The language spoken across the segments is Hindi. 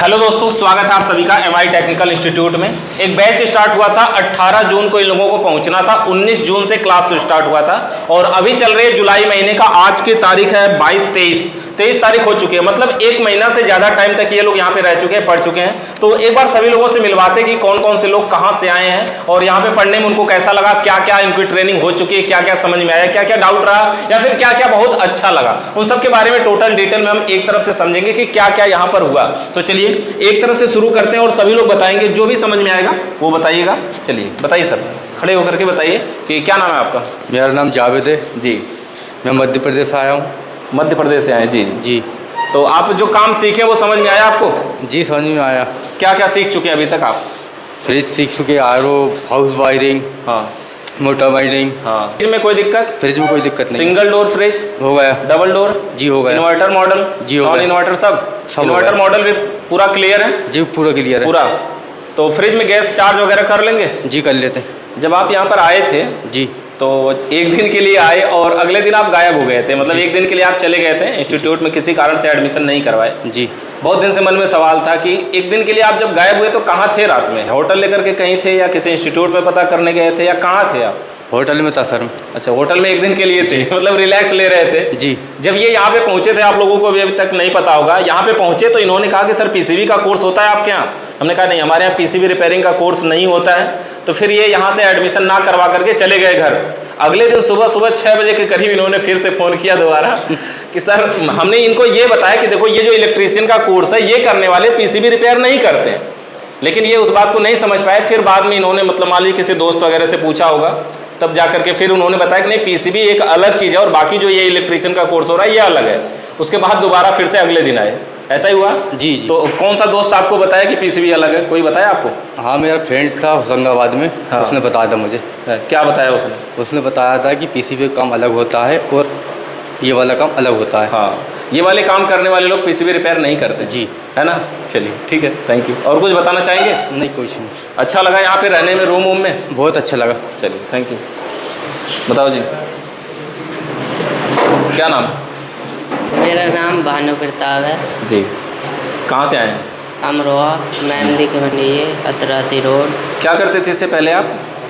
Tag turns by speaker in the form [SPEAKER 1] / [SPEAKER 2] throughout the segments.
[SPEAKER 1] हेलो दोस्तों, स्वागत है आप सभी का एमआई टेक्निकल इंस्टीट्यूट में। एक बैच स्टार्ट हुआ था 18 जून को, इन लोगों को पहुंचना था। 19 जून से क्लास स्टार्ट हुआ था और अभी चल रही है जुलाई महीने का। आज की तारीख है 23 तारीख हो चुकी है, मतलब एक महीना से ज़्यादा टाइम तक ये लोग यहाँ पे रह चुके हैं, पढ़ चुके हैं। तो एक बार सभी लोगों से मिलवाते कि कौन कौन से लोग कहाँ से आए हैं और यहाँ पे पढ़ने में उनको कैसा लगा, क्या क्या इनकी ट्रेनिंग हो चुकी है, क्या क्या समझ में आया, क्या क्या डाउट रहा या फिर क्या क्या बहुत अच्छा लगा, उन सब के बारे में टोटल डिटेल में हम एक तरफ से समझेंगे कि क्या क्या यहाँ पर हुआ। तो चलिए एक तरफ से शुरू करते हैं और सभी लोग बताएंगे, जो भी समझ में आएगा वो बताइएगा। चलिए बताइए सर, खड़े होकर के बताइए कि क्या नाम है आपका।
[SPEAKER 2] मेरा नाम जावेद है
[SPEAKER 1] जी।
[SPEAKER 2] मैं मध्य प्रदेश से आया हूँ।
[SPEAKER 1] मध्य प्रदेश से आए जी।
[SPEAKER 2] जी।
[SPEAKER 1] तो आप जो काम सीखे वो समझ में आया आपको?
[SPEAKER 2] जी समझ में आया।
[SPEAKER 1] क्या क्या सीख चुके हैं अभी तक आप?
[SPEAKER 2] फ्रिज सीख चुके, आरओ, हाउस वायरिंग,
[SPEAKER 1] हाँ,
[SPEAKER 2] मोटर वायरिंग।
[SPEAKER 1] हाँ। फ्रिज में कोई दिक्कत?
[SPEAKER 2] फ्रिज में कोई दिक्कत नहीं।
[SPEAKER 1] सिंगल डोर फ्रिज
[SPEAKER 2] हो गया।
[SPEAKER 1] Double door?
[SPEAKER 2] जी हो गया।
[SPEAKER 1] Inverter model?
[SPEAKER 2] जी हो
[SPEAKER 1] नॉन
[SPEAKER 2] गया।
[SPEAKER 1] इन्वर्टर सब
[SPEAKER 2] हो
[SPEAKER 1] इन्वर्टर
[SPEAKER 2] गया।
[SPEAKER 1] मॉडल भी पूरा क्लियर है?
[SPEAKER 2] जी पूरा क्लियर है।
[SPEAKER 1] पूरा। तो फ्रिज में गैस चार्ज वगैरह कर लेंगे?
[SPEAKER 2] जी कर लेते।
[SPEAKER 1] जब आप यहाँ पर आए थे
[SPEAKER 2] जी
[SPEAKER 1] तो एक दिन के लिए आए और अगले दिन आप गायब हो गए थे, मतलब एक दिन के लिए आप चले गए थे इंस्टीट्यूट में, किसी कारण से एडमिशन नहीं करवाए।
[SPEAKER 2] जी।
[SPEAKER 1] बहुत दिन से मन में सवाल था कि एक दिन के लिए आप जब गायब हुए तो कहाँ थे? रात में होटल लेकर के कहीं थे या किसी इंस्टीट्यूट में पता करने गए थे या कहाँ थे आप?
[SPEAKER 2] होटल में था सर।
[SPEAKER 1] अच्छा, होटल में एक दिन के लिए थे, मतलब रिलैक्स ले रहे थे।
[SPEAKER 2] जी।
[SPEAKER 1] जब ये यहाँ पे पहुँचे थे, आप लोगों को अभी तक नहीं पता होगा, यहाँ पे पहुँचे तो इन्होंने कहा कि सर पीसीबी का कोर्स होता है आपके यहाँ? हमने कहा नहीं, हमारे यहाँ पीसीबी रिपेयरिंग का कोर्स नहीं होता है। तो फिर ये यहाँ से एडमिशन ना करवा करके चले गए घर। अगले दिन सुबह 6 बजे के करीब इन्होंने फिर से फ़ोन किया दोबारा कि सर हमने इनको ये बताया कि देखो ये जो इलेक्ट्रीशियन का कोर्स है ये करने वाले पीसीबी रिपेयर नहीं करते हैं, लेकिन ये उस बात को नहीं समझ पाए। फिर बाद में इन्होंने मतलब मान लीजिए किसी दोस्त वगैरह से पूछा होगा, तब जा करके फिर उन्होंने बताया कि नहीं पीसीबी एक अलग चीज़ है और बाकी जो ये इलेक्ट्रीशियन का कोर्स हो रहा है ये अलग है। उसके बाद दोबारा फिर से अगले दिन आए, ऐसा ही हुआ?
[SPEAKER 2] जी जी।
[SPEAKER 1] तो कौन सा दोस्त आपको बताया कि पीसीबी अलग है, कोई बताया आपको?
[SPEAKER 2] हाँ मेरा फ्रेंड था होशंगाबाद में।
[SPEAKER 1] हाँ।
[SPEAKER 2] उसने बताया था मुझे।
[SPEAKER 1] क्या बताया उसने?
[SPEAKER 2] उसने बताया था कि पीसीबी का काम अलग होता है और ये वाला काम अलग होता है।
[SPEAKER 1] हाँ, ये वाले काम करने वाले लोग पीसीबी रिपेयर नहीं करते
[SPEAKER 2] जी,
[SPEAKER 1] है ना। चलिए ठीक है, थैंक यू। और कुछ बताना चाहेंगे?
[SPEAKER 2] नहीं कुछ नहीं।
[SPEAKER 1] अच्छा लगा यहाँ पे रहने में, रूम में?
[SPEAKER 2] बहुत अच्छा लगा।
[SPEAKER 1] चलिए थैंक यू। बताओ जी, क्या नाम?
[SPEAKER 3] मेरा नाम भानु प्रताप है
[SPEAKER 1] जी। कहाँ से आए हैं?
[SPEAKER 3] अमरोहा मेहंदी की मंडी है, 88 रोड।
[SPEAKER 1] क्या करते थे इससे पहले आप?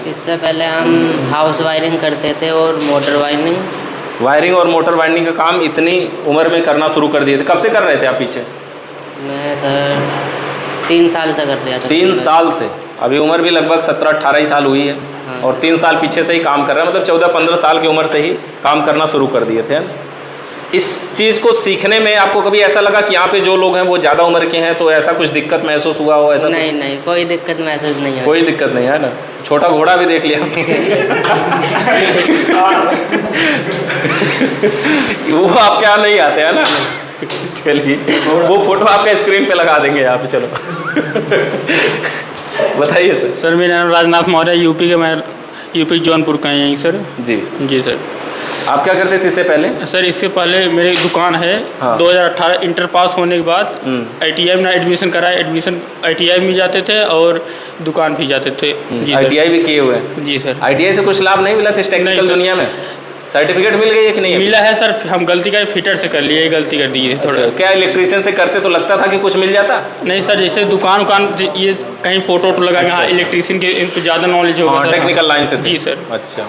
[SPEAKER 3] इससे पहले हम हाउस वायरिंग करते थे और मोटर वायरिंग।
[SPEAKER 1] वायरिंग और मोटर वायरिंग का काम इतनी उम्र में करना शुरू कर दिए थे? कब से कर रहे थे आप पीछे?
[SPEAKER 3] मैं सर 3 साल से कर रहा था।
[SPEAKER 1] 3 साल से? अभी उम्र भी लगभग 17-18 साल हुई है।
[SPEAKER 3] हाँ,
[SPEAKER 1] और 3 साल पीछे से ही काम कर रहे हैं, मतलब 14-15 साल की उम्र से ही काम करना शुरू कर दिए थे। इस चीज़ को सीखने में आपको कभी ऐसा लगा कि यहाँ पे जो लोग हैं वो ज़्यादा उम्र के हैं, तो ऐसा कुछ दिक्कत महसूस हुआ हो? ऐसा
[SPEAKER 3] नहीं नहीं, कोई दिक्कत महसूस नहीं है।
[SPEAKER 1] कोई दिक्कत नहीं है ना? छोटा घोड़ा भी देख लिया वो आपके यहाँ नहीं आते हैं ना? चलिए वो फोटो आपके स्क्रीन पे लगा देंगे यहाँ पे। चलो बताइए सर।
[SPEAKER 4] सर मेरा नाम राजनाथ मौर्य, यूपी के, मैं यूपी जौनपुर का यहीं सर।
[SPEAKER 1] जी
[SPEAKER 4] जी सर।
[SPEAKER 1] आप क्या करते थे इससे पहले?
[SPEAKER 4] सर इससे पहले मेरी दुकान है।
[SPEAKER 1] हाँ।
[SPEAKER 4] 2018 इंटर पास होने के बाद ITI में एडमिशन कराया। एडमिशन ITI में जाते थे और दुकान भी जाते थे। जी
[SPEAKER 1] ITI भी किए हुए हैं?
[SPEAKER 4] जी सर।
[SPEAKER 1] ITI से कुछ लाभ नहीं मिला था इस टेक्निकल दुनिया में? सर्टिफिकेट मिल गई है कि नहीं?
[SPEAKER 4] मिला है सर, हम गलती कर फिटर से कर लिए, गलती कर दी है थोड़ा।
[SPEAKER 1] अच्छा, क्या इलेक्ट्रीशियन से करते तो लगता था कि कुछ मिल जाता?
[SPEAKER 4] नहीं सर, जैसे दुकान ये कहीं फोटो लगा के, हाँ इलेक्ट्रीशियन के इनको ज़्यादा नॉलेज होगा।
[SPEAKER 1] टेक्निकल लाइन से?
[SPEAKER 4] जी सर।
[SPEAKER 1] अच्छा,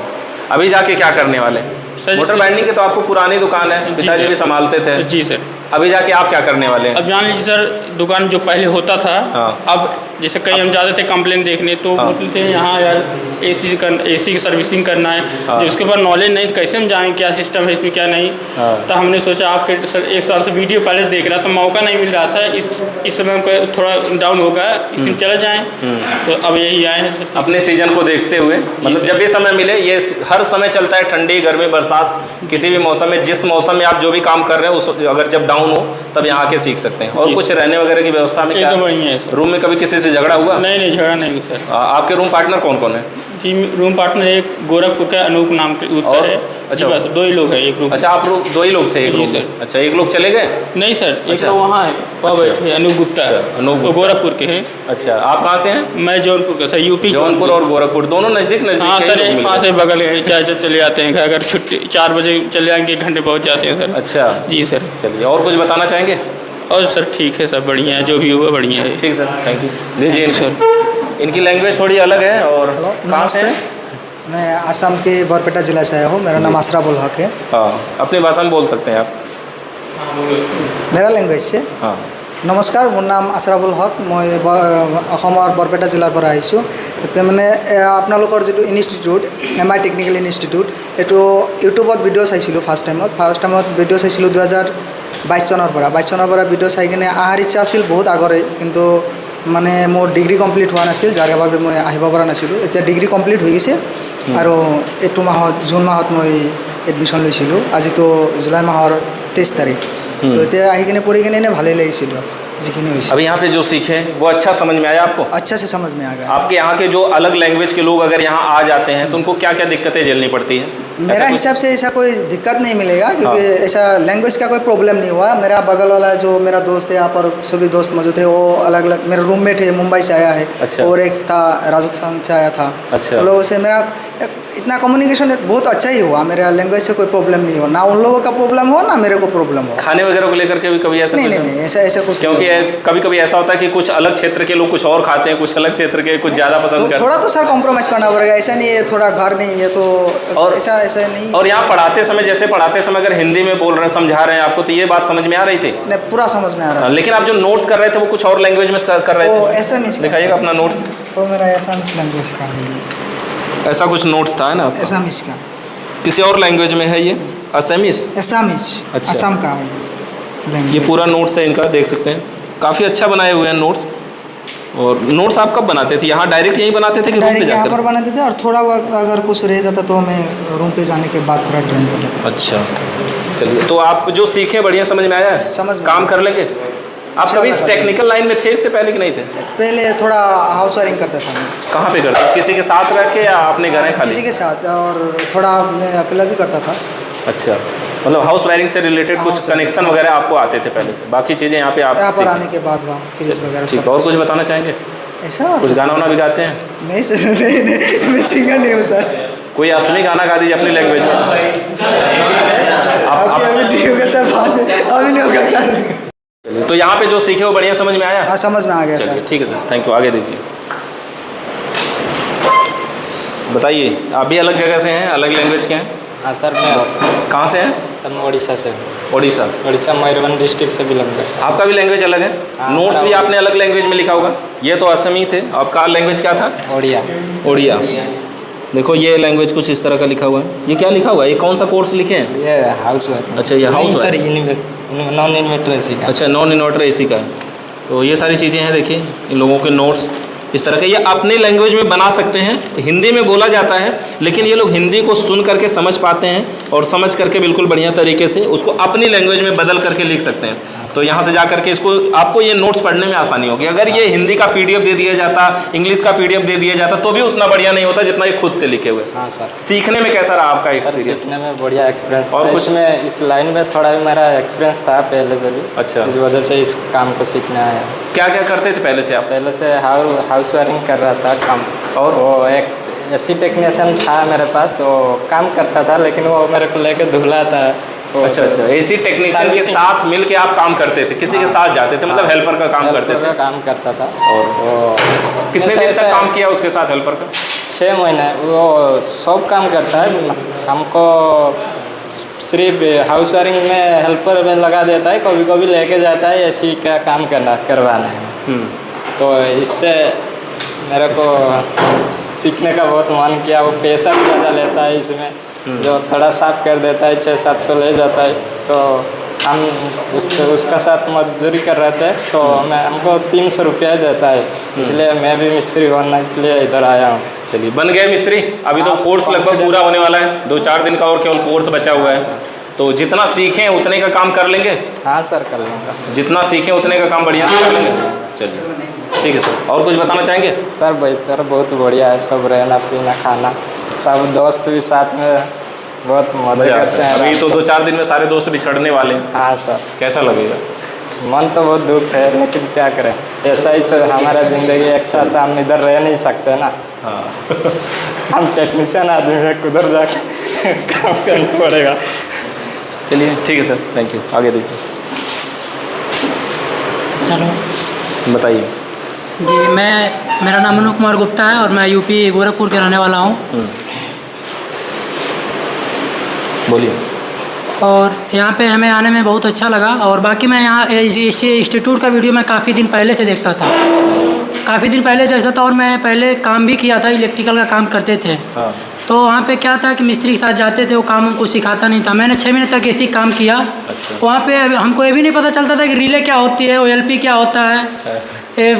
[SPEAKER 1] अभी जाके क्या करने वाले? मोटर वाइंडिंग की तो आपको पुरानी दुकान है, पिताजी भी संभालते थे।
[SPEAKER 4] जी सर।
[SPEAKER 1] अभी जाके आप क्या करने वाले हैं?
[SPEAKER 4] अब जान लीजिए सर, दुकान जो पहले होता था,
[SPEAKER 1] हाँ।
[SPEAKER 4] अब जैसे कहीं हम जाते थे कंप्लेन देखने, तो
[SPEAKER 1] हाँ।
[SPEAKER 4] बोलते थे यहाँ यार AC की सर्विसिंग करना है।
[SPEAKER 1] हाँ।
[SPEAKER 4] जो उसके बाद नॉलेज नहीं, तो कैसे हम जाएँ, क्या सिस्टम है इसमें क्या नहीं।
[SPEAKER 1] हाँ।
[SPEAKER 4] तो हमने सोचा आपके सर 1 साल से वीडियो पहले देख रहा, तो मौका नहीं मिल रहा था। इस समय हमको थोड़ा डाउन होगा, इसमें चले जाएँ, तो अब यही आए हैं
[SPEAKER 1] अपने सीजन को देखते हुए, मतलब जब भी समय मिले। ये हर समय चलता है, ठंडी गर्मी बरसात, किसी भी मौसम में, जिस मौसम में आप जो भी काम कर रहे हैं उस अगर जब डाउन हो तब यहाँ आके सीख सकते हैं। और कुछ रहने वगैरह की व्यवस्था में क्या?
[SPEAKER 4] एकदम बढ़िया है सर।
[SPEAKER 1] रूम में कभी किसी से झगड़ा हुआ?
[SPEAKER 4] नहीं झगड़ा नहीं सर।
[SPEAKER 1] आपके रूम पार्टनर कौन कौन है?
[SPEAKER 4] जी रूम पार्टनर एक गोरखपुर का अनूप नाम के
[SPEAKER 1] और?
[SPEAKER 4] है।
[SPEAKER 1] अच्छा,
[SPEAKER 4] बस 2 ही लोग हैं एक रूम।
[SPEAKER 1] अच्छा, आप 2 ही लोग थे एक
[SPEAKER 4] जी
[SPEAKER 1] रूम में?
[SPEAKER 4] सर।
[SPEAKER 1] अच्छा, एक लोग चले गए?
[SPEAKER 4] नहीं सर, एक
[SPEAKER 1] अच्छा।
[SPEAKER 4] लोग वहाँ है, वहाँ
[SPEAKER 1] अच्छा।
[SPEAKER 4] बैठे, अनूप गुप्ता है।
[SPEAKER 1] अच्छा, अनूप
[SPEAKER 4] वो
[SPEAKER 1] गुप्ता।
[SPEAKER 4] गोरखपुर के हैं।
[SPEAKER 1] अच्छा, आप कहाँ से हैं?
[SPEAKER 4] मैं जौनपुर का सर, यूपी।
[SPEAKER 1] जौनपुर और गोरखपुर दोनों नज़दीक
[SPEAKER 4] हाँ
[SPEAKER 1] के ही
[SPEAKER 4] सर,
[SPEAKER 1] लोग
[SPEAKER 4] एक
[SPEAKER 1] मिल
[SPEAKER 4] पास
[SPEAKER 1] गए।
[SPEAKER 4] है, बगल है, चाहे चले जाते हैं। अगर छुट्टी 4 बजे चले जाएंगे, 1 घंटे पहुँच जाते हैं सर।
[SPEAKER 1] अच्छा
[SPEAKER 4] जी सर।
[SPEAKER 1] चलिए, और कुछ बताना चाहेंगे?
[SPEAKER 4] और सर ठीक है, सब बढ़िया है, जो भी हुआ बढ़िया है।
[SPEAKER 1] ठीक सर, थैंक यू। दीजिए
[SPEAKER 4] सर।
[SPEAKER 1] इनकी लैंग्वेज थोड़ी अलग है। और
[SPEAKER 5] हेलो,
[SPEAKER 1] कहाँ से?
[SPEAKER 5] नमस्ते। मैं आसाम के बरपेटा ज़िला से आया हूँ। मेरा नाम अशरफुल हक है।
[SPEAKER 1] हाँ, अपनी भाषा में बोल सकते हैं आप।
[SPEAKER 5] मेरा लैंग्वेज से
[SPEAKER 1] हाँ।
[SPEAKER 5] নমস্কাৰ, মোৰ নাম আশৰাফুল হক। মই অসমৰ বৰপেটা জিলাৰ পৰা আহিছোঁ। এতিয়া মানে আপোনালোকৰ যিটো ইনষ্টিটিউট MI টেকনিকেল ইনষ্টিটিউট, এইটো ইউটিউবত ভিডিঅ' চাইছিলোঁ ফাৰ্ষ্ট টাইমত ভিডিঅ' চাইছিলোঁ 2022 চনৰ পৰা ভিডিঅ' চাই কিনে অহাৰ ইচ্ছা আছিল বহুত আগৰে, কিন্তু মানে মোৰ ডিগ্ৰী কমপ্লিট হোৱা নাছিল, যাৰ বাবে মই আহিব পৰা নাছিলোঁ। এতিয়া ডিগ্ৰী কমপ্লিট হৈ গৈছে আৰু এইটো মাহত জুন মাহত মই এডমিশ্যন লৈছিলোঁ। আজিতো জুলাই মাহৰ 23 তাৰিখ। तो এতিয়া আহি কিনে পঢ়ি কিনে এনে ভালেই লাগিছিল যিখিনি হৈছে।
[SPEAKER 1] अभी यहाँ पे जो सीखे वो अच्छा समझ में आया आपको?
[SPEAKER 5] अच्छा से समझ में आ गया।
[SPEAKER 1] आपके यहाँ के जो अलग लैंग्वेज के लोग अगर यहाँ आ जाते हैं तो उनको क्या क्या दिक्कतें झेलनी पड़ती है?
[SPEAKER 5] मेरा हिसाब से ऐसा कोई दिक्कत नहीं मिलेगा, क्योंकि ऐसा लैंग्वेज का कोई प्रॉब्लम नहीं हुआ। मेरा बगल वाला जो मेरा दोस्त है, यहाँ पर सभी दोस्त मौजूद थे, वो अलग अलग, मेरा रूममेट है मुंबई से आया है।
[SPEAKER 1] अच्छा।
[SPEAKER 5] और एक था राजस्थान से आया था।
[SPEAKER 1] अच्छा।
[SPEAKER 5] उन लोगों से मेरा इतना कम्युनिकेशन बहुत अच्छा ही हुआ। मेरा लैंग्वेज से कोई प्रॉब्लम नहीं हुआ, ना उन लोगों का प्रॉब्लम हो ना मेरे को प्रॉब्लम हो।
[SPEAKER 1] खाने वगैरह को लेकर के भी कभी ऐसा?
[SPEAKER 5] नहीं, ऐसा कुछ
[SPEAKER 1] क्योंकि कभी कभी ऐसा होता है कि कुछ अलग क्षेत्र के लोग कुछ और खाते हैं, कुछ अलग क्षेत्र के कुछ ज़्यादा पसंद करते हैं।
[SPEAKER 5] थोड़ा तो सर कॉम्प्रोमाइज़ करना पड़ेगा, ऐसा नहीं है थोड़ा घर नहीं है तो
[SPEAKER 1] और
[SPEAKER 5] ऐसा नहीं।
[SPEAKER 1] और यहाँ पढ़ाते समय अगर हिंदी में बोल रहे हैं, समझा रहे हैं आपको, तो ये बात समझ में आ रही थी?
[SPEAKER 5] नहीं, पूरा समझ में आ रहा है।
[SPEAKER 1] लेकिन आप जो नोट्स कर रहे थे वो कुछ और लैंग्वेज में कर रहे थे।
[SPEAKER 5] एसामीज
[SPEAKER 1] दिखाइएगा अपना नोट्स।
[SPEAKER 5] वो मेरा एसामीज लैंग्वेज का है।
[SPEAKER 1] ऐसा कुछ नोट्स था ना?
[SPEAKER 5] एसामीज का
[SPEAKER 1] किसी और लैंग्वेज में है ये? असामीज?
[SPEAKER 5] एसामीज।
[SPEAKER 1] अच्छा।
[SPEAKER 5] असम का है
[SPEAKER 1] ये पूरा नोट्स है इनका, देख सकते हैं। काफ़ी अच्छा बनाए हुए हैं नोट्स। और नोट्स आप कब बनाते थे? यहाँ डायरेक्ट यहीं बनाते थे कि रूम पे
[SPEAKER 5] यहाँ
[SPEAKER 1] जाकर?
[SPEAKER 5] पर बनाते थे, और थोड़ा वक्त अगर कुछ रह जाता तो मैं रूम पे जाने के बाद थोड़ा ड्राइंग कर लेता।
[SPEAKER 1] अच्छा, चलिए। तो आप जो सीखे बढ़िया समझ में आया?
[SPEAKER 5] समझ में
[SPEAKER 1] काम कर लेंगे? आप कभी इस टेक्निकल लाइन में थे इससे पहले कि नहीं थे?
[SPEAKER 5] पहले थोड़ा हाउस वायरिंग करता था मैं।
[SPEAKER 1] कहाँ पे करते? किसी के साथ रह के या अपने घर है खाली?
[SPEAKER 5] किसी के साथ, और थोड़ा मैं अकेला भी करता था।
[SPEAKER 1] अच्छा, मतलब हाउस वायरिंग से रिलेटेड कुछ कनेक्शन वगैरह आपको आते थे पहले से, बाकी चीज़ें यहाँ पे आप
[SPEAKER 5] यहाँ पर
[SPEAKER 1] सीखे?
[SPEAKER 5] आने के बाद वहाँ फ्रिज वगैरह
[SPEAKER 1] ठीक
[SPEAKER 5] सब।
[SPEAKER 1] है, और कुछ बताना चाहेंगे?
[SPEAKER 5] ऐसा
[SPEAKER 1] कुछ गाना वाना भी गाते हैं?
[SPEAKER 5] नहीं सर, नहीं, मैं सिंगर नहीं हूँ सर।
[SPEAKER 1] कोई असली गाना गा दीजिए अपनी लैंग्वेज में।
[SPEAKER 5] अभी ठीक होगा सर, अभी नहीं होगा सर।
[SPEAKER 1] चलिए, तो यहाँ पे जो सीखे वो बढ़िया समझ में आया?
[SPEAKER 5] हाँ, समझ में आ गया सर।
[SPEAKER 1] ठीक है सर, थैंक यू। आगे दीजिए। बताइए, आप भी अलग जगह से हैं, अलग लैंग्वेज के हैं?
[SPEAKER 6] हाँ सर, मैं
[SPEAKER 1] कहाँ से हैं?
[SPEAKER 6] सर मैं उड़ीसा से हूँ।
[SPEAKER 1] उड़ीसा।
[SPEAKER 6] मयूरभंज डिस्ट्रिक्ट से बिलोंग करता हूँ।
[SPEAKER 1] आपका भी लैंग्वेज अलग है?
[SPEAKER 6] हाँ,
[SPEAKER 1] नोट्स भी आपने अलग लैंग्वेज में लिखा होगा। ये तो असमी थे, आपका लैंग्वेज क्या था?
[SPEAKER 6] ओडिया।
[SPEAKER 1] देखो ये लैंग्वेज कुछ इस तरह का लिखा हुआ है। ये क्या लिखा हुआ है? ये कौन सा कोर्स लिखे हैं?
[SPEAKER 6] ये हाउस वाइफ।
[SPEAKER 1] अच्छा, ये house
[SPEAKER 6] sir
[SPEAKER 1] wife.
[SPEAKER 6] Non inverter AC का।
[SPEAKER 1] अच्छा, नॉन इन्वर्टर एसी का है। तो ये सारी चीज़ें हैं, देखिए इन लोगों के नोट्स इस तरह के। ये अपने लैंग्वेज में बना सकते हैं, हिंदी में बोला जाता है, लेकिन ये लोग हिंदी को सुन करके समझ पाते हैं और समझ करके बिल्कुल बढ़िया तरीके से उसको अपनी लैंग्वेज में बदल करके लिख सकते हैं। तो यहाँ से जा करके इसको आपको ये नोट्स पढ़ने में आसानी होगी। अगर ये हिंदी का PDF दे दिया जाता, इंग्लिश का PDF दे दिया जाता, तो भी उतना बढ़िया नहीं होता जितना ये खुद से लिखे हुए।
[SPEAKER 6] हाँ सर।
[SPEAKER 1] सीखने में कैसा रहा आपका
[SPEAKER 6] सर
[SPEAKER 1] एक्सपीरियंस?
[SPEAKER 6] सीखने में बढ़िया एक्सपीरियंस था।
[SPEAKER 1] और कुछ?
[SPEAKER 6] इसमें इस लाइन में थोड़ा भी मेरा एक्सपीरियंस था पहले से भी।
[SPEAKER 1] अच्छा।
[SPEAKER 6] इस वजह से इस काम को सीखने आया।
[SPEAKER 1] क्या क्या करते थे पहले से आप?
[SPEAKER 6] पहले से हाउस वायरिंग कर रहा था काम। और वो एक एसी टेक्नीशियन था मेरे पास, वो काम करता था, लेकिन वो मेरे को लेके धुला था।
[SPEAKER 1] अच्छा, एसी टेक्नीशियन के साथ मिल के आप काम करते थे? किसी के साथ जाते थे, मतलब हेल्पर का काम करते थे?
[SPEAKER 6] काम करता था।
[SPEAKER 1] और
[SPEAKER 6] वो
[SPEAKER 1] कितने दिन तक काम किया उसके साथ हेल्पर का?
[SPEAKER 6] 6 महीने। वो सब काम करता है, हमको सिर्फ हाउस वायरिंग में हेल्पर में लगा देता है, कभी कभी लेके जाता है एसी का काम करवाना है। तो इससे मेरे को सीखने का बहुत मन किया। वो पैसा भी ज़्यादा लेता है इसमें, जो थोड़ा साफ कर देता है 600-700 ले जाता है। तो हम उसका साथ मजदूरी कर रहे थे, तो हमको 300 रुपया देता है। इसलिए मैं भी मिस्त्री बनने के लिए इधर आया हूँ।
[SPEAKER 1] चलिए, बन गए मिस्त्री? अभी तो कोर्स लगभग पूरा होने वाला है, 2-4 दिन का और केवल कोर्स बचा हुआ है। तो जितना सीखें उतने का काम कर लेंगे?
[SPEAKER 6] हाँ सर, कर लूँगा।
[SPEAKER 1] जितना सीखें उतने का काम बढ़िया से कर लेंगे। चलिए, ठीक है सर। और कुछ बताना चाहेंगे?
[SPEAKER 6] सर बेहतर बहुत बढ़िया है, सब रहना पीना खाना, सब दोस्त भी साथ में बहुत मजे करते हैं।
[SPEAKER 1] अभी तो 2-4 दिन में सारे दोस्त बिछड़ने वाले हैं।
[SPEAKER 6] हाँ सर।
[SPEAKER 1] कैसा लगेगा?
[SPEAKER 6] मन तो बहुत दुख है, लेकिन क्या करें, ऐसा ही तो हमारा ज़िंदगी। एक साथ हम इधर रह नहीं सकते ना।
[SPEAKER 1] हाँ।
[SPEAKER 6] हम टेक्नीशियन आदमी हैं, उधर जाके काम करना पड़ेगा।
[SPEAKER 1] चलिए, ठीक है सर, थैंक यू। आगे दीजिए।
[SPEAKER 3] हेलो
[SPEAKER 1] बताइए।
[SPEAKER 7] जी, मेरा नाम अनु कुमार गुप्ता है और मैं यूपी गोरखपुर के रहने वाला हूँ।
[SPEAKER 1] बोलिए।
[SPEAKER 7] और यहाँ पे हमें आने में बहुत अच्छा लगा। और बाकी मैं यहाँ इस इंस्टीट्यूट का वीडियो मैं काफ़ी दिन पहले से देखता था, और मैं पहले काम भी किया था, इलेक्ट्रिकल का काम करते थे।
[SPEAKER 1] हाँ।
[SPEAKER 7] तो वहाँ पे क्या था कि मिस्त्री के साथ जाते थे, वो काम हमको सिखाता नहीं था। मैंने 6 महीने तक ऐसे ही काम किया।
[SPEAKER 1] अच्छा।
[SPEAKER 7] वहाँ पे हमको ये भी नहीं पता चलता था कि रिले क्या होती है, OLP क्या होता है, ये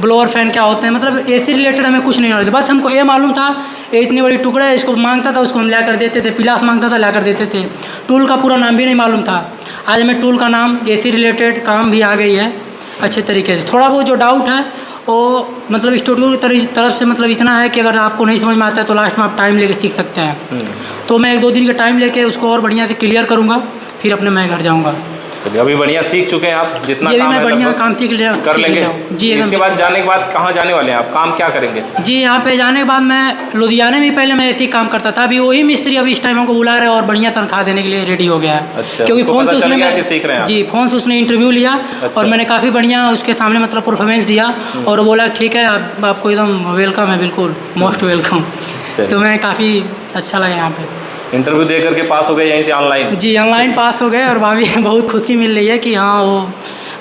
[SPEAKER 7] ब्लोअर फैन क्या होते हैं, मतलब एसी रिलेटेड हमें कुछ नहीं नॉलेज। बस हमको ये मालूम था ये इतनी बड़ी टुकड़ा है, इसको मांगता था, उसको हम ला कर देते थे। पिलास मांगता था, ला कर देते थे। टूल का पूरा नाम भी नहीं मालूम था। आज हमें टूल का नाम, एसी रिलेटेड काम भी आ गई है अच्छे तरीके से। थोड़ा बहुत जो डाउट है वो मतलब स्टूडियो की तरफ से मतलब इतना है कि अगर आपको नहीं समझ में आता है तो लास्ट में आप टाइम लेके सीख सकते हैं। तो मैं 1-2 दिन का टाइम लेके उसको और बढ़िया से क्लियर करूँगा, फिर अपने मैं घर जाऊँगा।
[SPEAKER 1] चलिए, अभी बढ़िया सीख चुके हैं आप, जितना
[SPEAKER 7] ये भी
[SPEAKER 1] काम
[SPEAKER 7] मैं
[SPEAKER 1] है
[SPEAKER 7] बढ़िया
[SPEAKER 1] लगभग
[SPEAKER 7] काम सीख लिया,
[SPEAKER 1] कर लेंगे
[SPEAKER 7] जी।
[SPEAKER 1] इसके बाद जाने के बाद कहाँ जाने वाले हैं आप, काम क्या करेंगे?
[SPEAKER 7] जी, यहाँ पे जाने के बाद मैं लुधियाने में पहले मैं ऐसे ही काम करता था। अभी वही मिस्त्री अभी इस टाइम हमको बुला रहे हैं और बढ़िया तनख्वाह देने के लिए रेडी हो गया है।
[SPEAKER 1] अच्छा,
[SPEAKER 7] क्योंकि
[SPEAKER 1] उसको
[SPEAKER 7] फ़ोन
[SPEAKER 1] पता
[SPEAKER 7] से
[SPEAKER 1] चल
[SPEAKER 7] उसने
[SPEAKER 1] गया कि सीख रहे हैं आप?
[SPEAKER 7] जी, फ़ोन से उसने इंटरव्यू लिया।
[SPEAKER 1] अच्छा।
[SPEAKER 7] और मैंने काफ़ी बढ़िया उसके सामने मतलब परफॉर्मेंस दिया और वो बोला ठीक है, आपको एकदम वेलकम है, बिल्कुल मोस्ट वेलकम। तो मैं काफ़ी अच्छा लगा यहाँ पे।
[SPEAKER 1] इंटरव्यू दे करके पास हो गए यहीं से ऑनलाइन?
[SPEAKER 7] जी, ऑनलाइन पास हो गए और भाभी बहुत खुशी मिल रही है कि हाँ वो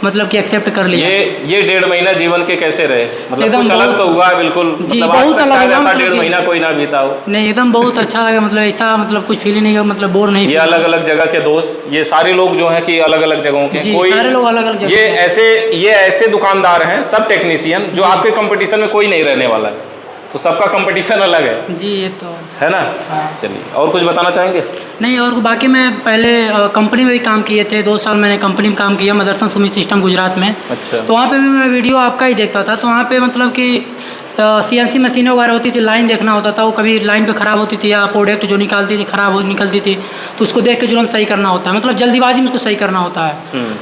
[SPEAKER 7] मतलब कि एक्सेप्ट कर लिया।
[SPEAKER 1] ये 1.5 महीना जीवन के कैसे रहे, मतलब
[SPEAKER 7] एकदम
[SPEAKER 1] कुछ अलग
[SPEAKER 7] बहुत-
[SPEAKER 1] तो हुआ है बिल्कुल,
[SPEAKER 7] जी,
[SPEAKER 1] मतलब
[SPEAKER 7] बहुत
[SPEAKER 1] आज तक
[SPEAKER 7] अलग
[SPEAKER 1] शायद
[SPEAKER 7] हुआ,
[SPEAKER 1] ऐसा
[SPEAKER 7] मतलब
[SPEAKER 1] 1.5
[SPEAKER 7] कि-
[SPEAKER 1] महीना कोई ना बीता हो।
[SPEAKER 7] नहीं, एकदम बहुत अच्छा लगा, मतलब ऐसा मतलब कुछ फील ही नहीं, मतलब बोर नहीं
[SPEAKER 1] ये
[SPEAKER 7] फील।
[SPEAKER 1] अलग अलग जगह के दोस्त, ये सारे लोग जो हैं कि अलग अलग जगहों के,
[SPEAKER 7] जी, सारे लोग अलग-अलग जगह के।
[SPEAKER 1] ये ऐसे दुकानदार हैं, सब टेक्नीशियन, जो आपके कंपटीशन में कोई नहीं रहने वाला है। तो सबका कंपटीशन अलग है।
[SPEAKER 7] जी, ये तो
[SPEAKER 1] है ना?
[SPEAKER 7] हाँ।
[SPEAKER 1] चलिए, और कुछ बताना चाहेंगे?
[SPEAKER 7] नहीं, और बाकी मैं पहले कंपनी में भी काम किए थे। 2 साल मैंने कंपनी में काम किया, मदरसन सुमित सिस्टम गुजरात में।
[SPEAKER 1] अच्छा।
[SPEAKER 7] तो वहाँ पे भी मैं वीडियो आपका ही देखता था। तो वहाँ पे मतलब कि CNC मशीनें वगैरह होती थी, लाइन देखना होता था। वो कभी लाइन पे ख़राब होती थी या प्रोडक्ट जो निकालती थी निकलती थी, तो उसको देख के तुरंत सही करना होता है, मतलब जल्दीबाजी में उसको सही करना होता है।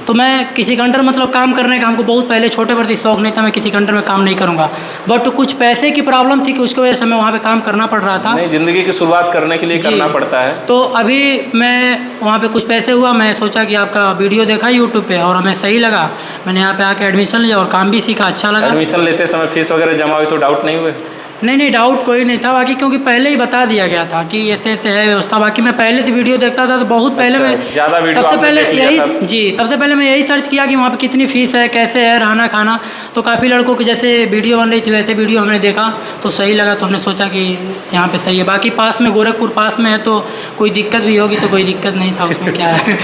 [SPEAKER 7] तो मैं किसी के अंडर मतलब काम करने का हमको बहुत पहले छोटे पर शौक नहीं था, मैं किसी के अंडर में काम नहीं करूँगा। बट कुछ पैसे की प्रॉब्लम थी कि उसकी वजह से हमें वहाँ पर काम करना पड़ रहा था।
[SPEAKER 1] नहीं, ज़िंदगी की शुरुआत करने के लिए
[SPEAKER 7] जी।
[SPEAKER 1] करना पड़ता है।
[SPEAKER 7] तो अभी मैं वहाँ पे कुछ पैसे हुआ, मैं सोचा कि आपका वीडियो देखा यूट्यूब पे और हमें सही लगा। मैंने यहाँ पे आके एडमिशन लिया और काम भी सीखा, अच्छा लगा।
[SPEAKER 1] एडमिशन लेते समय फीस वगैरह जमा हुई तो डाउट नहीं हुए?
[SPEAKER 7] नहीं, डाउट कोई नहीं था बाकी, क्योंकि पहले ही बता दिया गया था कि ऐसे ऐसे है व्यवस्था। बाकी मैं पहले से वीडियो देखता था तो बहुत पहले
[SPEAKER 1] अच्छा,
[SPEAKER 7] मैं
[SPEAKER 1] ज़्यादा वीडियो
[SPEAKER 7] सबसे
[SPEAKER 1] आपने
[SPEAKER 7] पहले
[SPEAKER 1] देख लिया
[SPEAKER 7] यही
[SPEAKER 1] था।
[SPEAKER 7] जी, सबसे पहले मैं यही सर्च किया कि वहाँ पे कितनी फ़ीस है, कैसे है रहना खाना। तो काफ़ी लड़कों की जैसे वीडियो बन रही थी वैसे वीडियो हमने देखा तो सही लगा, तो हमने सोचा कि यहाँ पे सही है। बाकी पास में गोरखपुर पास में है तो कोई दिक्कत भी होगी तो कोई दिक्कत नहीं था उसमें, क्या है।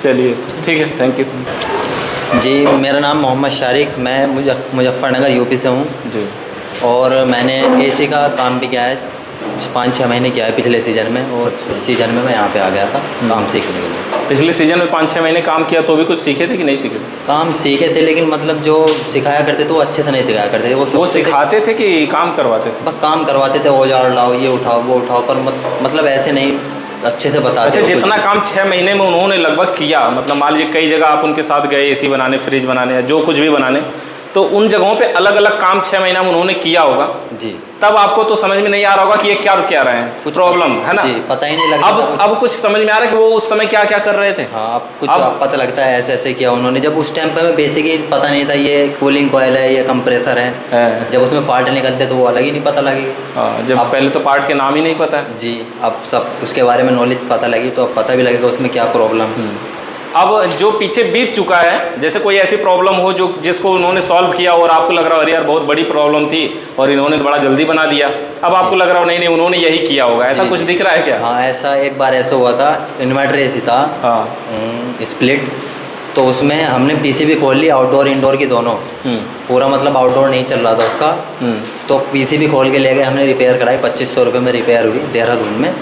[SPEAKER 1] चलिए, ठीक है, थैंक यू।
[SPEAKER 8] जी, मेरा नाम मोहम्मद शारिक, मैं मुजफ्फरनगर यूपी से हूँ
[SPEAKER 1] जी।
[SPEAKER 8] और मैंने एसी का काम भी किया है, 5-6 महीने किया है पिछले सीज़न में। और इस सीज़न में मैं यहाँ पे आ गया था काम सीखने के लिए।
[SPEAKER 1] पिछले सीजन में 5-6 महीने काम किया तो भी कुछ सीखे थे कि नहीं सीखे?
[SPEAKER 8] काम सीखे थे, लेकिन मतलब जो सिखाया करते थे वो अच्छे से नहीं सिखाया करते थे।
[SPEAKER 1] वो
[SPEAKER 8] सोचते थे-
[SPEAKER 1] सिखाते थे कि काम करवाते थे?
[SPEAKER 8] बस काम करवाते थे, औजार लाओ, ये उठाओ, वो उठाओ, पर मतलब ऐसे नहीं अच्छे से बताते।
[SPEAKER 1] अच्छा,
[SPEAKER 8] वो कुछ।
[SPEAKER 1] जितना काम 6 महीने में उन्होंने लगभग किया, मतलब मान लीजिए कई जगह आप उनके साथ गए एसी बनाने, फ्रिज बनाने या जो कुछ भी बनाने, तो उन जगहों पे अलग अलग काम 6 महीना में उन्होंने किया होगा।
[SPEAKER 8] जी।
[SPEAKER 1] तब आपको तो समझ में नहीं आ रहा होगा कि ये क्या रहे हैं, कुछ प्रॉब्लम है ना?
[SPEAKER 8] जी, पता ही नहीं लगता था
[SPEAKER 1] अब कुछ समझ में आ रहा है कि वो उस समय क्या क्या कर रहे थे?
[SPEAKER 8] हाँ, अब कुछ पता लगता है ऐसे ऐसे किया उन्होंने। जब उस टाइम पे हमें बेसिकली पता नहीं था ये कूलिंग कॉयल है, ये कंप्रेसर है। जब उसमें फॉल्ट निकलते तो वो अलग ही नहीं पता लगी।
[SPEAKER 1] जब पहले तो पार्ट के नाम ही नहीं पता है।
[SPEAKER 8] जी, अब सब उसके बारे में नॉलेज पता लगी तो अब पता भी लगेगा उसमें क्या प्रॉब्लम है।
[SPEAKER 1] अब जो पीछे बीत चुका है, जैसे कोई ऐसी प्रॉब्लम हो जो जिसको उन्होंने सॉल्व किया और आपको लग रहा हो अरे यार बहुत बड़ी प्रॉब्लम थी और इन्होंने बड़ा जल्दी बना दिया, अब आपको लग रहा हो नहीं उन्होंने यही किया होगा, ऐसा कुछ दिख रहा है क्या?
[SPEAKER 8] हाँ, ऐसा एक बार ऐसा हुआ था, इन्वर्टर एसी था।
[SPEAKER 1] हाँ।
[SPEAKER 8] स्प्लिट, तो उसमें हमने पीसीबी खोल ली, आउटडोर इंडोर की दोनों। पूरा मतलब आउटडोर नहीं चल रहा था उसका। तो पीसीबी खोल के ले गए, हमने रिपेयर कराई, 2500 रुपये में रिपेयर हुई देहरादून में।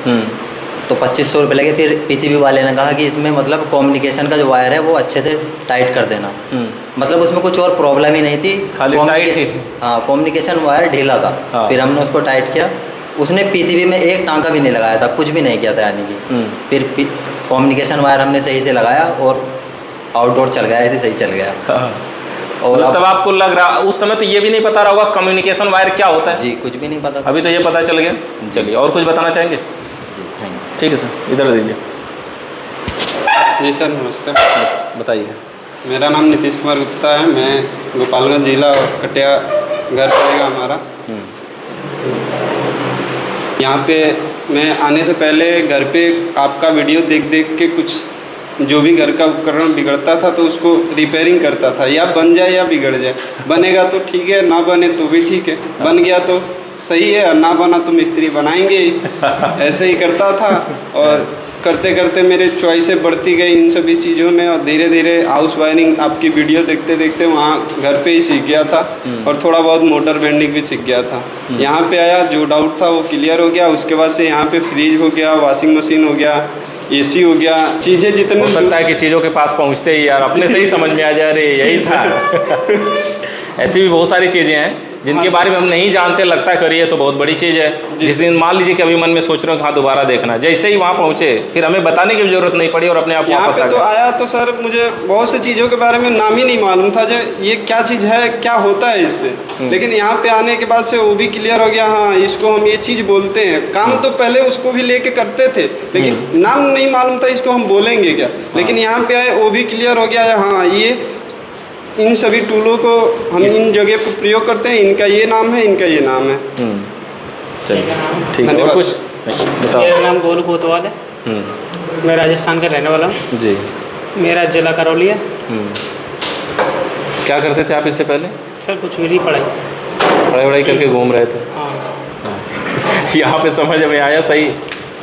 [SPEAKER 8] तो 2500 रुपये लगे। फिर पीसीबी वाले ने कहा कि इसमें मतलब कम्युनिकेशन का जो वायर है वो अच्छे से टाइट कर देना। मतलब उसमें कुछ और प्रॉब्लम ही नहीं थी,
[SPEAKER 1] खाली टाइट ही।
[SPEAKER 8] हाँ, कम्युनिकेशन वायर ढीला था।
[SPEAKER 1] हाँ।
[SPEAKER 8] फिर हमने उसको टाइट किया, उसने पीसीबी में एक टांका भी नहीं लगाया था, कुछ भी नहीं किया था यानी कि। फिर कम्युनिकेशन वायर हमने सही से लगाया और आउटडोर चल गया, ऐसे सही चल गया।
[SPEAKER 1] और तब आपको लग रहा, उस समय तो ये भी नहीं पता रहा होगा कम्युनिकेशन वायर क्या होता है?
[SPEAKER 8] जी, कुछ भी नहीं पता था।
[SPEAKER 1] अभी तो ये पता चल गया। चलिए, और कुछ बताना चाहेंगे?
[SPEAKER 8] जी, थैंक यू।
[SPEAKER 1] ठीक है सर, इधर दीजिए।
[SPEAKER 9] जी सर, नमस्ते।
[SPEAKER 1] बताइए।
[SPEAKER 9] मेरा नाम नीतीश कुमार गुप्ता है। मैं गोपालगंज जिला कटिया घर पड़ेगा हमारा। यहाँ पे मैं आने से पहले घर पे आपका वीडियो देख देख के कुछ जो भी घर का उपकरण बिगड़ता था तो उसको रिपेयरिंग करता था, या बन जाए या बिगड़ जाए। बनेगा तो ठीक है, ना बने तो भी ठीक है, बन गया तो सही है, ना बना तो मिस्त्री बनाएंगे ही। ऐसे ही करता था और करते करते मेरे चॉइसें बढ़ती गई इन सभी चीज़ों में, और धीरे धीरे हाउस वायरिंग आपकी वीडियो देखते देखते वहाँ घर पे ही सीख गया था और थोड़ा बहुत मोटर बेंडिंग भी सीख गया था। यहाँ पे आया, जो डाउट था वो क्लियर हो गया। उसके बाद से यहाँ पे फ्रिज हो गया, वॉशिंग मशीन हो गया, एसी हो गया, चीज़ें जितने
[SPEAKER 1] हो सकता है कि चीज़ों के पास पहुँचते ही यार अपने से ही समझ में आ जाए अरे यही था। ऐसी भी बहुत सारी चीज़ें हैं जिनके बारे में हम नहीं जानते, लगता है करिए तो बहुत बड़ी चीज़ है। जिस दिन मान लीजिए कि अभी मन में सोच रहे हो हाँ दोबारा देखना, जैसे ही वहाँ पहुँचे फिर हमें बताने की जरूरत नहीं पड़ी और अपने आप
[SPEAKER 9] यहाँ
[SPEAKER 1] वापस
[SPEAKER 9] पे तो आया तो सर मुझे बहुत सी चीज़ों के बारे में नाम ही नहीं मालूम था, जो ये क्या चीज़ है, क्या होता है इससे। लेकिन यहाँ पे आने के बाद से वो भी क्लियर हो गया, हाँ इसको हम ये चीज़ बोलते हैं। काम तो पहले उसको भी लेके करते थे लेकिन नाम नहीं मालूम था इसको हम बोलेंगे क्या। लेकिन यहाँ पे आए वो भी क्लियर हो गया, हाँ ये इन सभी टूलों को हम इन जगह पर प्रयोग करते हैं, इनका ये नाम है, इनका ये नाम है।
[SPEAKER 1] चलिए ठीक है। और कुछ बताओ।
[SPEAKER 10] मेरा नाम गोलू कोतवाल है। मैं राजस्थान का रहने वाला हूँ
[SPEAKER 1] जी।
[SPEAKER 10] मेरा जिला करौली है।
[SPEAKER 1] क्या करते थे आप इससे पहले?
[SPEAKER 10] सर कुछ भी नहीं,
[SPEAKER 1] पढ़ाई वढ़ाई करके घूम रहे थे।
[SPEAKER 10] हाँ
[SPEAKER 1] यहाँ पे समझ में आया सही?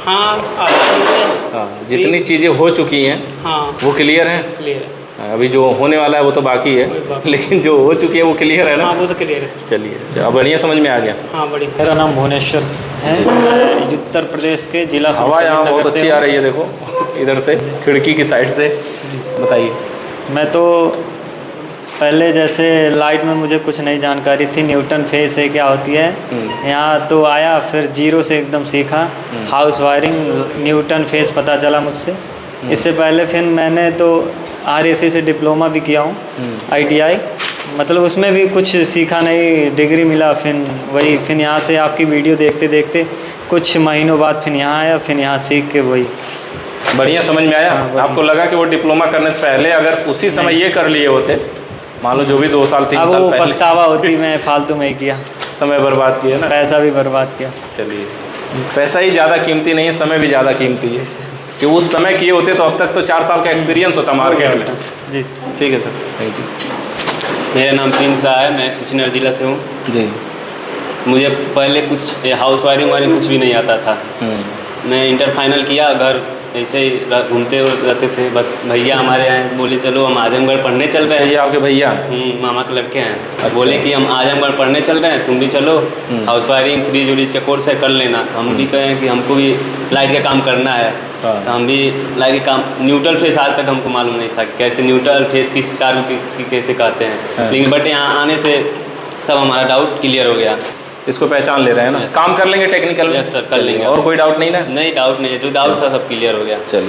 [SPEAKER 10] हाँ
[SPEAKER 1] जितनी चीज़ें हो चुकी हैं
[SPEAKER 10] हाँ
[SPEAKER 1] वो क्लियर हैं।
[SPEAKER 10] क्लियर है।
[SPEAKER 1] अभी जो होने वाला है वो तो बाकी है, लेकिन जो हो चुकी है वो क्लियर है ना?
[SPEAKER 10] हाँ वो तो क्लियर है सर।
[SPEAKER 1] चलिए अब बढ़िया समझ में आ गया।
[SPEAKER 10] हाँ बढ़िया।
[SPEAKER 11] मेरा नाम भुवनेश्वर है, मैं उत्तर प्रदेश के जिला
[SPEAKER 1] हवा यहाँ बहुत अच्छी आ रही है, देखो इधर से खिड़की की साइड से। बताइए।
[SPEAKER 11] मैं तो पहले जैसे लाइट में मुझे कुछ नहीं जानकारी थी, न्यूटन फेस है क्या होती है, यहाँ तो आया फिर जीरो से एकदम सीखा। हाउस वायरिंग न्यूटन फेस पता चला मुझसे। इससे पहले फिर मैंने तो RSC से डिप्लोमा भी किया हूँ, ITI, मतलब उसमें भी कुछ सीखा नहीं, डिग्री मिला। फिर यहाँ से आपकी वीडियो देखते देखते कुछ महीनों बाद फिर यहाँ आया, फिर यहाँ सीख के वही
[SPEAKER 1] बढ़िया समझ में आया। आपको लगा कि वो डिप्लोमा करने से पहले अगर उसी समय ये कर लिए होते, मान लो जो भी 2 साल 3 साल
[SPEAKER 11] वो
[SPEAKER 1] पहले,
[SPEAKER 11] पछतावा होती, मैं फालतू में ही किया,
[SPEAKER 1] समय बर्बाद किया ना,
[SPEAKER 11] पैसा भी बर्बाद किया।
[SPEAKER 1] चलिए पैसा ही ज़्यादा कीमती नहीं है, समय भी ज़्यादा कीमती है। कि उस समय किए होते तो अब तक तो 4 साल का एक्सपीरियंस होता मार्केट में।
[SPEAKER 11] जी
[SPEAKER 1] ठीक है सर, थैंक यू।
[SPEAKER 12] मेरा नाम प्रिंस शाह है, मैं कुशीनगर जिला से हूँ
[SPEAKER 1] जी।
[SPEAKER 12] मुझे पहले कुछ हाउस वायरिंग कुछ भी नहीं आता था। मैं इंटर फाइनल किया, घर ऐसे ही घूमते रहते थे। बस भैया हमारे यहाँ बोले चलो हम आजमगढ़ पढ़ने चल रहे हैं।
[SPEAKER 1] ये आपके भैया?
[SPEAKER 12] मामा के लड़के हैं।
[SPEAKER 1] अच्छा।
[SPEAKER 12] बोले कि हम आजमगढ़ पढ़ने चल रहे हैं, तुम भी चलो, हाउस वायरिंग फ्रिज व्रिज का कोर्स है कर लेना। हम भी कहें कि हमको भी लाइट का काम करना है, तो हम भी लाइट का काम। न्यूट्रल फेस आज तक हमको मालूम नहीं था कि कैसे न्यूट्रल फेस किस तार की कैसे कहते हैं, लेकिन बट यहाँ आने से सब हमारा डाउट क्लियर हो गया।
[SPEAKER 1] इसको पहचान ले रहे हैं ना? काम कर लेंगे टेक्निकल में?
[SPEAKER 12] यस सर कर लेंगे।
[SPEAKER 1] और कोई डाउट नहीं ना?
[SPEAKER 12] नहीं डाउट नहीं है, जो डाउट था सब क्लियर हो गया।
[SPEAKER 1] चलिए।